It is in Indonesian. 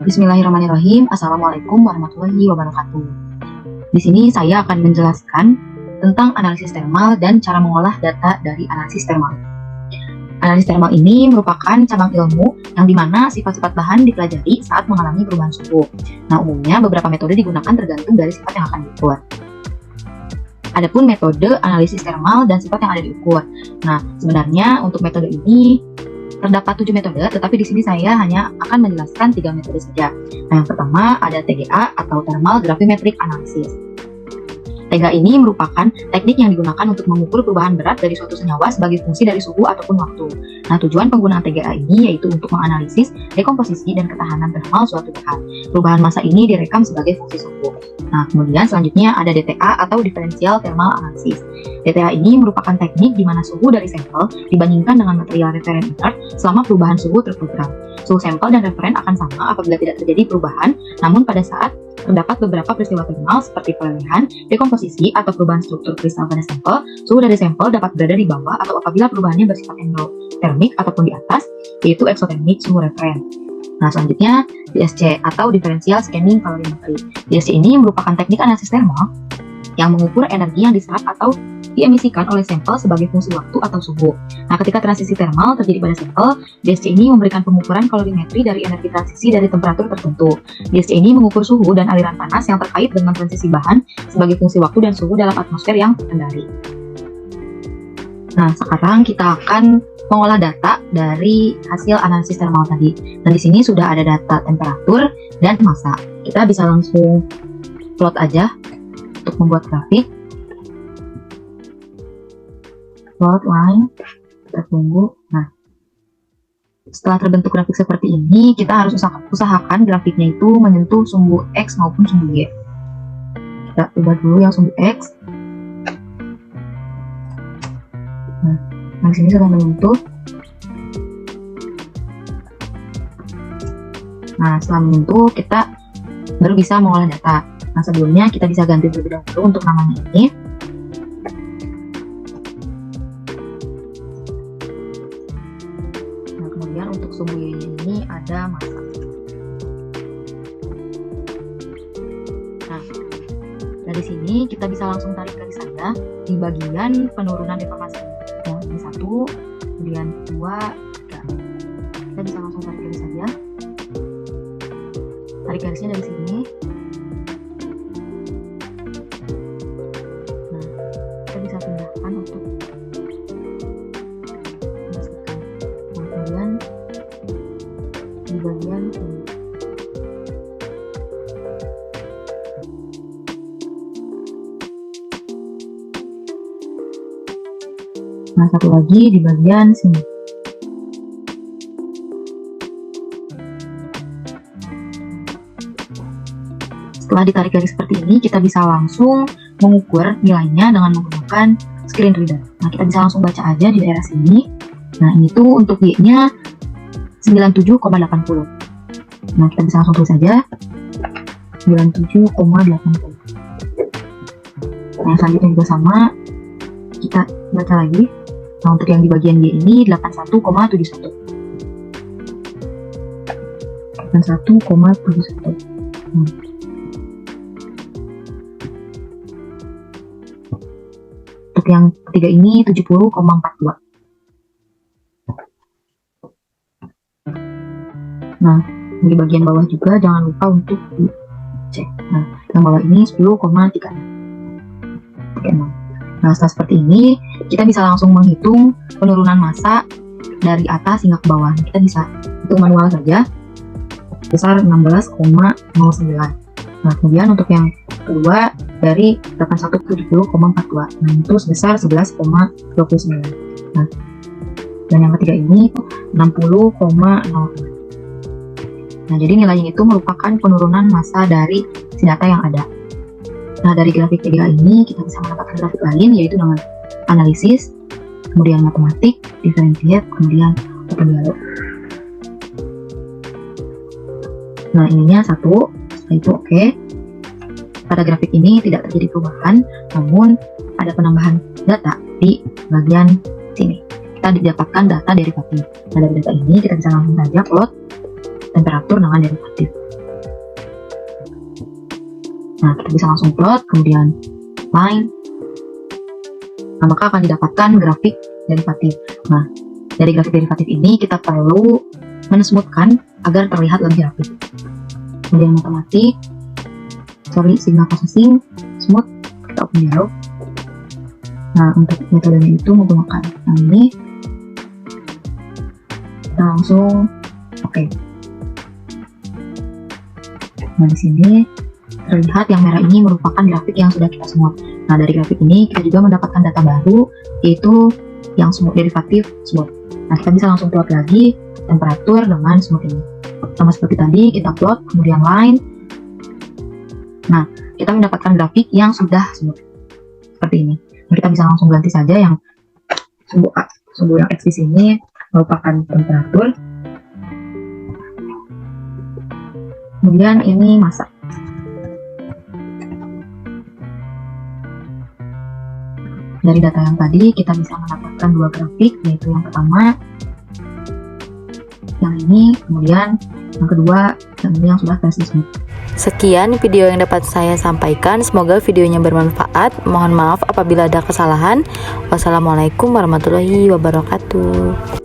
Bismillahirrahmanirrahim. Assalamualaikum warahmatullahi wabarakatuh. Di sini saya akan menjelaskan tentang analisis thermal dan cara mengolah data dari analisis thermal. Analisis thermal ini merupakan cabang ilmu yang dimana sifat-sifat bahan dipelajari saat mengalami perubahan suhu. Nah, umumnya beberapa metode digunakan tergantung dari sifat yang akan diukur. Adapun metode analisis thermal dan sifat yang ada diukur. Nah, sebenarnya untuk metode ini terdapat 7 metode, tetapi di sini saya hanya akan menjelaskan 3 metode saja. Nah, yang pertama ada TGA atau Thermal Gravimetric Analysis. TGA ini merupakan teknik yang digunakan untuk mengukur perubahan berat dari suatu senyawa sebagai fungsi dari suhu ataupun waktu. Nah, tujuan penggunaan TGA ini yaitu untuk menganalisis dekomposisi dan ketahanan thermal suatu bahan. Perubahan massa ini direkam sebagai fungsi suhu. Nah, kemudian selanjutnya ada DTA atau Differential Thermal Analysis. DTA ini merupakan teknik di mana suhu dari sampel dibandingkan dengan material referen inert selama perubahan suhu terprogram. Suhu sampel dan referen akan sama apabila tidak terjadi perubahan, namun pada saat terdapat beberapa peristiwa thermal seperti pelelehan, dekomposisi, atau perubahan struktur kristal pada sampel, suhu dari sampel dapat berada di bawah atau apabila perubahannya bersifat endotermik ataupun di atas, yaitu exothermic suhu referen. Nah, selanjutnya DSC atau Differential Scanning Calorimetry. DSC ini merupakan teknik analisis thermal yang mengukur energi yang diserap atau diemisikan oleh sampel sebagai fungsi waktu atau suhu. Nah, ketika transisi thermal terjadi pada sampel, DSC ini memberikan pengukuran kalorimetri dari energi transisi dari temperatur tertentu. DSC ini mengukur suhu dan aliran panas yang terkait dengan transisi bahan sebagai fungsi waktu dan suhu dalam atmosfer yang terkendali. Nah, sekarang kita akan mengolah data dari hasil analisis thermal tadi. Dan di sini sudah ada data temperatur dan massa. Kita bisa langsung plot aja untuk membuat grafik. Plot line, kita tunggu. Nah, setelah terbentuk grafik seperti ini, kita harus usahakan grafiknya itu menyentuh sumbu X maupun sumbu Y. Kita ubah dulu yang sumbu X. Nah, di sini sudah menyentuh. Nah, setelah menyentuh, kita baru bisa mengolah data. Nah, sebelumnya kita bisa ganti terlebih dahulu untuk namanya ini. Nah, kemudian untuk sumbu Y ini ada massa. Nah, dari sini kita bisa langsung tarik garis saja di bagian penurunan deformasi. Yang ini 1, kemudian 2, 3. Kita bisa langsung tarik garis saja. Tarik garisnya dari sini. Nah, kita bisa pindahkan untuk memastikan. Nah, kemudian di bagian ini. Nah, satu lagi di bagian sini. Setelah ditarik garis seperti ini, kita bisa langsung mengukur nilainya dengan menggunakan screen reader. Nah, kita bisa langsung baca aja di daerah sini. Nah, ini tuh untuk Y-nya 97,80. Nah, kita bisa langsung tulis saja 97,80. Nah, selanjutnya juga sama. Kita baca lagi. Nah, untuk yang di bagian Y ini 81,71. 81,71. Untuk yang ketiga ini 70,42. Nah, di bagian bawah juga jangan lupa untuk dicek. Nah, yang bawah ini 10,36. Nah, setelah seperti ini, kita bisa langsung menghitung penurunan massa dari atas hingga ke bawah. Kita bisa hitung manual saja, sebesar 16,09. Nah, kemudian untuk yang kedua dari 81,70,42. Nah, itu sebesar 11,29. Nah, dan yang ketiga ini 60,05. Nah, jadi nilainya itu merupakan penurunan massa dari si data yang ada. Nah, dari grafik TGA ini kita bisa mendapatkan grafik lain, yaitu dengan analisis, kemudian matematik, differentiate, kemudian open dialog. Nah, ininya 1, setelah itu oke. Pada grafik ini tidak terjadi perubahan, namun ada penambahan data di bagian sini. Kita didapatkan data derivatif. Nah, dari data ini kita bisa langsung saja plot temperatur dengan derivatif. Nah, kita bisa langsung plot, kemudian line. Nah, maka akan didapatkan grafik derivatif. Nah, dari grafik derivatif ini kita perlu mensmoothkan agar terlihat lebih rapi. Kemudian matematik, signal processing, smooth, kita open dialog. Nah, untuk metodenya itu menggunakan yang ini. Kita langsung oke. Nah, di sini terlihat yang merah ini merupakan grafik yang sudah kita smooth. Nah, dari grafik ini kita juga mendapatkan data baru, yaitu yang smooth derivatif smooth. Nah, kita bisa langsung plot lagi temperatur dengan smooth ini. Sama seperti tadi, kita plot, kemudian line. Nah, kita mendapatkan grafik yang sudah smooth. Seperti ini. Nah, kita bisa langsung ganti saja yang sumbu yang X di sini merupakan temperatur. Kemudian ini massa. Dari data yang tadi kita bisa mendapatkan dua grafik, yaitu yang pertama yang ini, kemudian yang kedua yang ini yang sudah versi smooth. Sekian video yang dapat saya sampaikan, semoga videonya bermanfaat. Mohon maaf apabila ada kesalahan. Wassalamualaikum warahmatullahi wabarakatuh.